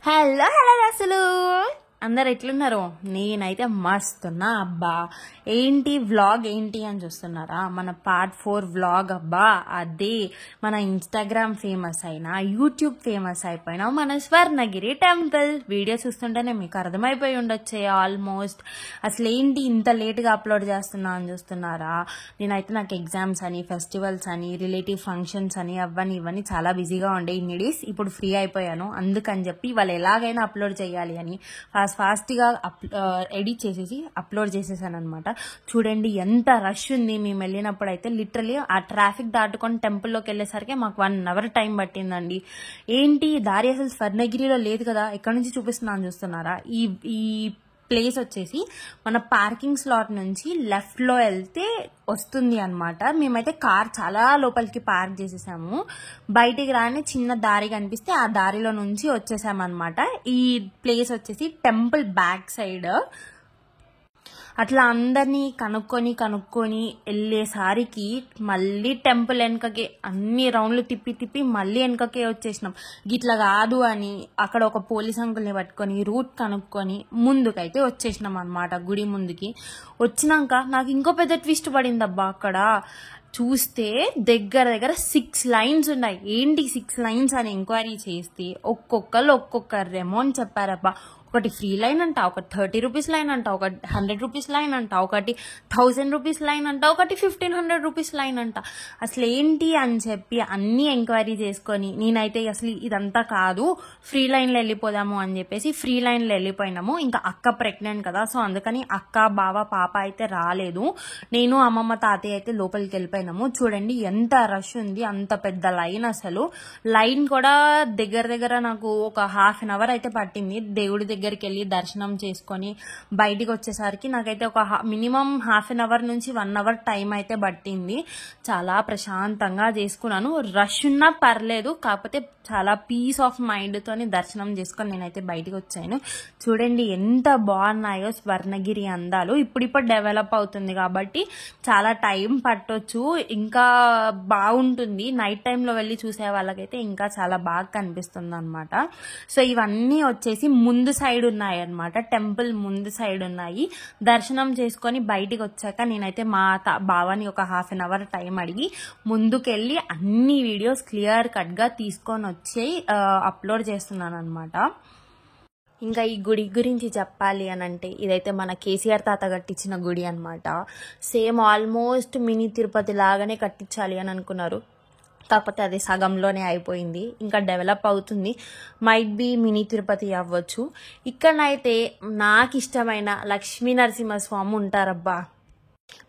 Hello hello అసలు అందరు ఎట్లున్నారు? నేనైతే మస్తున్నా అబ్బా. ఏంటి వ్లాగ్ ఏంటి అని చూస్తున్నారా? మన పార్ట్ 4 వ్లాగ్ అబ్బా. అదే మన ఇన్స్టాగ్రామ్ ఫేమస్ అయినా యూట్యూబ్ ఫేమస్ అయిపోయినా మన స్వర్ణగిరి టెంపుల్ వీడియో చూస్తుంటేనే మీకు అర్థమైపోయి ఉండొచ్చే ఆల్మోస్ట్. అసలు ఏంటి ఇంత లేట్గా అప్లోడ్ చేస్తున్నా అని చూస్తున్నారా? నేనైతే నాకు ఎగ్జామ్స్ అని ఫెస్టివల్స్ అని రిలేటివ్ ఫంక్షన్స్ అని అవన్నీ ఇవన్నీ చాలా బిజీగా ఉండే ఇన్ని డేస్. ఇప్పుడు ఫ్రీ అయిపోయాను, అందుకని చెప్పి వాళ్ళు ఎలాగైనా అప్లోడ్ చేయాలి అని ఫాస్ట్గా ఎడిట్ చేసేసి అప్లోడ్ చేసేసాను అనమాట. చూడండి ఎంత రష్ ఉంది. మేము వెళ్ళినప్పుడు అయితే లిటరలీ ఆ ట్రాఫిక్ దాటుకొని టెంపుల్లోకి వెళ్ళేసరికి మాకు 1 అవర్ టైం పట్టిందండి. ఏంటి దారి అసలు స్వర్ణగిరిలో లేదు కదా, ఎక్కడి నుంచి చూపిస్తున్నాను చూస్తున్నారా? ఈ ప్లేస్ వచ్చేసి మన పార్కింగ్ స్లాట్ నుంచి లెఫ్ట్ లో వెళ్తే వస్తుంది అనమాట. మేమైతే కార్ చాలా లోపలికి పార్క్ చేసేసాము. బయటికి రాని చిన్న దారి కనిపిస్తే ఆ దారిలో నుంచి వచ్చేసామన్నమాట. ఈ ప్లేస్ వచ్చేసి టెంపుల్ బ్యాక్ సైడ్. అట్లా అందరినీ కనుక్కొని వెళ్ళేసరికి మళ్ళీ టెంపుల్ వెనకకే అన్ని రౌండ్లు తిప్పి మళ్ళీ వెనకకే వచ్చేసినాం. గిట్లా కాదు అని అక్కడ ఒక పోలీస్ అంకుల్ని పట్టుకొని రూట్ కనుక్కొని ముందుకైతే వచ్చేసినాం అనమాట. గుడి ముందుకి వచ్చినాక నాకు ఇంకో పెద్ద ట్విస్ట్ పడింది అబ్బా. అక్కడ చూస్తే దగ్గర 6 లైన్స్ ఉన్నాయి. ఏంటి 6 లైన్స్ అని ఎంక్వైరీ చేస్తే ఒక్కొక్కరు ఒక్కొక్కరు అమౌంట్ చెప్పారబ్బా. ఒకటి ఫ్రీ లైన్ అంట, ఒకటి 30 రూపీస్ లైన్ అంట, ఒకటి 100 రూపీస్ లైన్ అంట, ఒకటి 1000 రూపీస్ లైన్ అంట, ఒకటి 1500 రూపీస్ లైన్ అంట. అసలు ఏంటి అని చెప్పి అన్ని ఎంక్వైరీ చేసుకొని నేనైతే అసలు ఇదంతా కాదు, ఫ్రీ లైన్లో వెళ్ళిపోదాము అని చెప్పేసి ఫ్రీ లైన్లో వెళ్ళిపోయినాము. ఇంకా అక్క ప్రెగ్నెంట్ కదా, సో అందుకని అక్క బావ పాప అయితే రాలేదు. నేను అమ్మమ్మ తాతయ్య అయితే లోపలికి వెళ్ళిపోయినాము. చూడండి ఎంత రష్ ఉంది, అంత పెద్ద లైన్. అసలు లైన్ కూడా దగ్గర నాకు ఒక ½ an hour అయితే పట్టింది. దేవుడి దగ్గరికి వెళ్ళి దర్శనం చేసుకొని బయటికి వచ్చేసరికి నాకైతే ఒక మినిమం ½ an hour నుంచి 1 hour టైం అయితే పట్టింది. చాలా ప్రశాంతంగా చేసుకున్నాను. రష్ ఉన్నా పర్లేదు, కాకపోతే చాలా పీస్ ఆఫ్ మైండ్ తోని దర్శనం చేసుకొని నేనైతే బయటికి వచ్చాను. చూడండి ఎంత బాగున్నాయో స్వర్ణగిరి అందాలు. ఇప్పుడు డెవలప్ అవుతుంది కాబట్టి చాలా టైం పట్టొచ్చు, ఇంకా బాగుంటుంది. నైట్ టైంలో వెళ్ళి చూసే వాళ్ళకైతే ఇంకా చాలా బాగా కనిపిస్తుంది అనమాట. సో ఇవన్నీ వచ్చేసి ముందు సైడ్ ఉన్నాయి అనమాట, టెంపుల్ ముందు సైడ్ ఉన్నాయి. దర్శనం చేసుకొని బయటికి వచ్చాక నేనైతే మా బావని ఒక ½ an hour టైం అడిగి ముందుకెళ్ళి అన్ని వీడియోస్ క్లియర్ కట్ గా తీసుకొని వచ్చి అప్లోడ్ చేస్తున్నాను అనమాట. ఇంకా ఈ గుడి గురించి చెప్పాలి అని అంటే ఇదైతే మన కేసీఆర్ తాత కట్టించిన గుడి అనమాట. సేమ్ ఆల్మోస్ట్ మినీ తిరుపతి లాగానే కట్టించాలి అని అనుకున్నారు, కాకపోతే అది సగంలోనే అయిపోయింది. ఇంకా డెవలప్ అవుతుంది, మైట్ బి మినీ తిరుపతి అవ్వచ్చు. ఇక్కడనైతే నాకు ఇష్టమైన లక్ష్మీ నరసింహస్వామి ఉంటారబ్బా.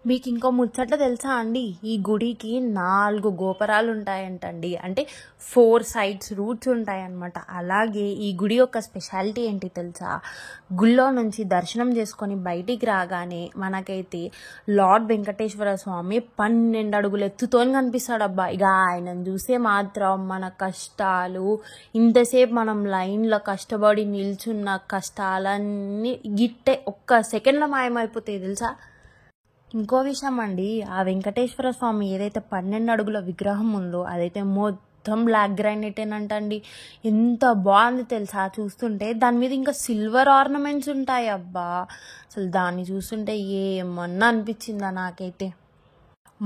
మీకు ఇంకో ముచ్చట తెలుసా అండి? ఈ గుడికి 4 గోపురాలు ఉంటాయంటండి, అంటే 4 sides రూట్స్ ఉంటాయన్నమాట. అలాగే ఈ గుడి యొక్క స్పెషాలిటీ ఏంటి తెలుసా? గుళ్ళో నుంచి దర్శనం చేసుకొని బయటికి రాగానే మనకైతే లార్డ్ వెంకటేశ్వర స్వామి 12 అడుగులు ఎత్తుతోని కనిపిస్తాడబ్బా. ఇక ఆయనను చూసే మాత్రం మన కష్టాలు, ఇంతసేపు మనం లైన్లో కష్టపడి నిల్చున్న కష్టాలన్నీ గిట్టే ఒక్క సెకండ్లో మాయమైపోతాయి తెలుసా. ఇంకో విషయం అండి, ఆ వెంకటేశ్వర స్వామి ఏదైతే 12 అడుగుల విగ్రహం ఉందో అదైతే మొత్తం బ్లాక్ గ్రానైటేనంటండి. ఎంత బాగుంది తెలుసా చూస్తుంటే. దాని మీద ఇంకా సిల్వర్ ఆర్నమెంట్స్ ఉంటాయి అబ్బా. అసలు దాన్ని చూస్తుంటే ఏమన్నా అనిపించిందా నాకైతే.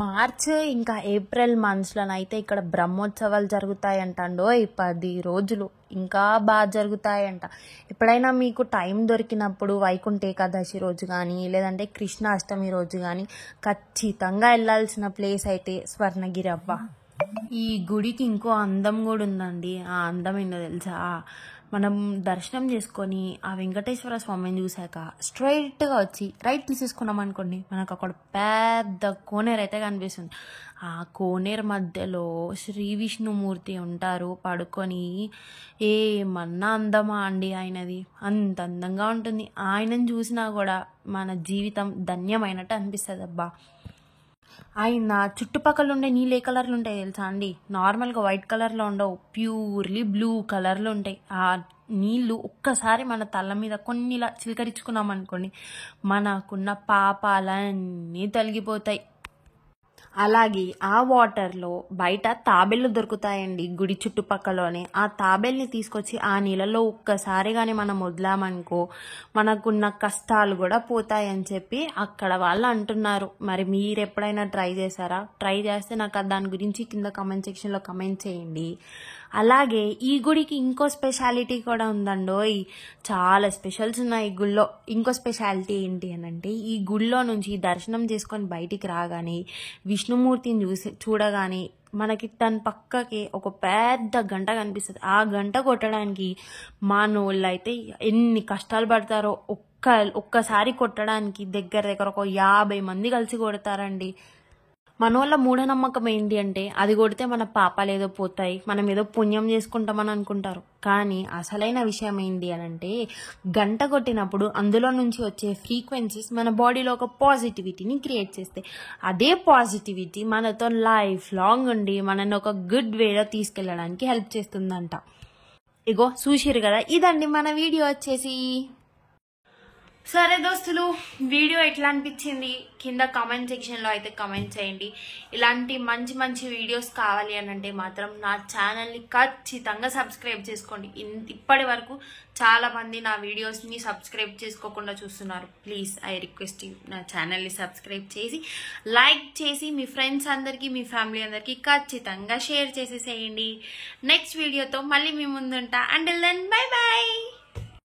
మార్చ్ ఇంకా ఏప్రిల్ మంత్స్లోనైతే ఇక్కడ బ్రహ్మోత్సవాలు జరుగుతాయంటండో. 10 రోజులు ఇంకా బాగా జరుగుతాయంట. ఎప్పుడైనా మీకు టైం దొరికినప్పుడు వైకుంఠ ఏకాదశి రోజు కానీ లేదంటే కృష్ణాష్టమి రోజు కానీ ఖచ్చితంగా వెళ్ళాల్సిన ప్లేస్ అయితే స్వర్ణగిరి అబ్బా. ఈ గుడికి ఇంకో అందం కూడా ఉందండి. ఆ అందం ఏంటో తెలుసా? మనం దర్శనం చేసుకొని ఆ వెంకటేశ్వర స్వామిని చూశాక స్ట్రైట్గా వచ్చి రైట్ తీసేసుకున్నాం అనుకోండి, మనకు అక్కడ పెద్ద కోనేరు అయితే కనిపిస్తుంది. ఆ కోనేరు మధ్యలో శ్రీ విష్ణుమూర్తి ఉంటారు పడుకొని. ఏమన్నా అందమా అండి ఆయనది, అంత అందంగా ఉంటుంది. ఆయనను చూసినా కూడా మన జీవితం ధన్యమైనట్టు అనిపిస్తుంది అబ్బా. ఆయన చుట్టుపక్కల ఉండే నీళ్ళు ఏ కలర్లు ఉంటాయి తెలుసా అండి? నార్మల్గా వైట్ కలర్లో ఉండవు, ప్యూర్లీ బ్లూ కలర్లో ఉంటాయి. ఆ నీళ్లు ఒక్కసారి మన తల మీద కొన్నిలా చిలకరించుకున్నాం అనుకోండి, మనకున్న పాపాలన్నీ తొలగిపోతాయి. అలాగే ఆ వాటర్లో బయట తాబేళ్లు దొరుకుతాయండి గుడి చుట్టుపక్కలనే. ఆ తాబేల్ని తీసుకొచ్చి ఆ నీళ్ళలో ఒక్కసారి కానీ మనం వదిలామనుకో మనకున్న కష్టాలు కూడా పోతాయని చెప్పి అక్కడ వాళ్ళు అంటున్నారు. మరి మీరు ఎప్పుడైనా ట్రై చేశారా? ట్రై చేస్తే నాకు దాని గురించి కింద కామెంట్ సెక్షన్లో కామెంట్ చేయండి. అలాగే ఈ గుడికి ఇంకో స్పెషాలిటీ కూడా ఉందండోయ్. చాలా స్పెషల్స్ ఉన్నాయి ఈ గుళ్ళో. ఇంకో స్పెషాలిటీ ఏంటి అని అంటే, ఈ గుళ్ళో నుంచి దర్శనం చేసుకొని బయటికి రాగానే విష్ణుమూర్తిని చూడగానే మనకి తన పక్కకి ఒక పెద్ద గంట కనిపిస్తుంది. ఆ గంట కొట్టడానికి మనోళ్ళు అయితే ఎన్ని కష్టాలు పడతారో ఒక్కసారి కొట్టడానికి దగ్గర ఒక 50 మంది కలిసి కొడతారండి. మన వల్ల మూఢనమ్మకం ఏంటి అంటే, అది కొడితే మన పాపాలు ఏదో పోతాయి, మనం ఏదో పుణ్యం చేసుకుంటామని అనుకుంటారు. కానీ అసలైన విషయం ఏంటి అని అంటే, గంట కొట్టినప్పుడు అందులో నుంచి వచ్చే ఫ్రీక్వెన్సీస్ మన బాడీలో ఒక పాజిటివిటీని క్రియేట్ చేస్తాయి. అదే పాజిటివిటీ మనతో లైఫ్ లాంగ్ ఉండి మనని ఒక గుడ్ వేలో తీసుకెళ్ళడానికి హెల్ప్ చేస్తుందంట. ఇగో చూసిరు కదా, ఇదండి మన వీడియో వచ్చేసి. సరే దోస్తులు, వీడియో ఎట్లా అనిపించింది కింద కామెంట్ సెక్షన్లో అయితే కామెంట్ చేయండి. ఇలాంటి మంచి మంచి వీడియోస్ కావాలి అని అంటే మాత్రం నా ఛానల్ని ఖచ్చితంగా సబ్స్క్రైబ్ చేసుకోండి. ఇప్పటి వరకు చాలామంది నా వీడియోస్ని సబ్స్క్రైబ్ చేసుకోకుండా చూస్తున్నారు. ప్లీజ్ ఐ రిక్వెస్ట్ యూ, నా ఛానల్ని సబ్స్క్రైబ్ చేసి లైక్ చేసి మీ ఫ్రెండ్స్ అందరికీ మీ ఫ్యామిలీ అందరికీ ఖచ్చితంగా షేర్ చేసేసేయండి. నెక్స్ట్ వీడియోతో మళ్ళీ మీ ముందుంటా. Until then bye by.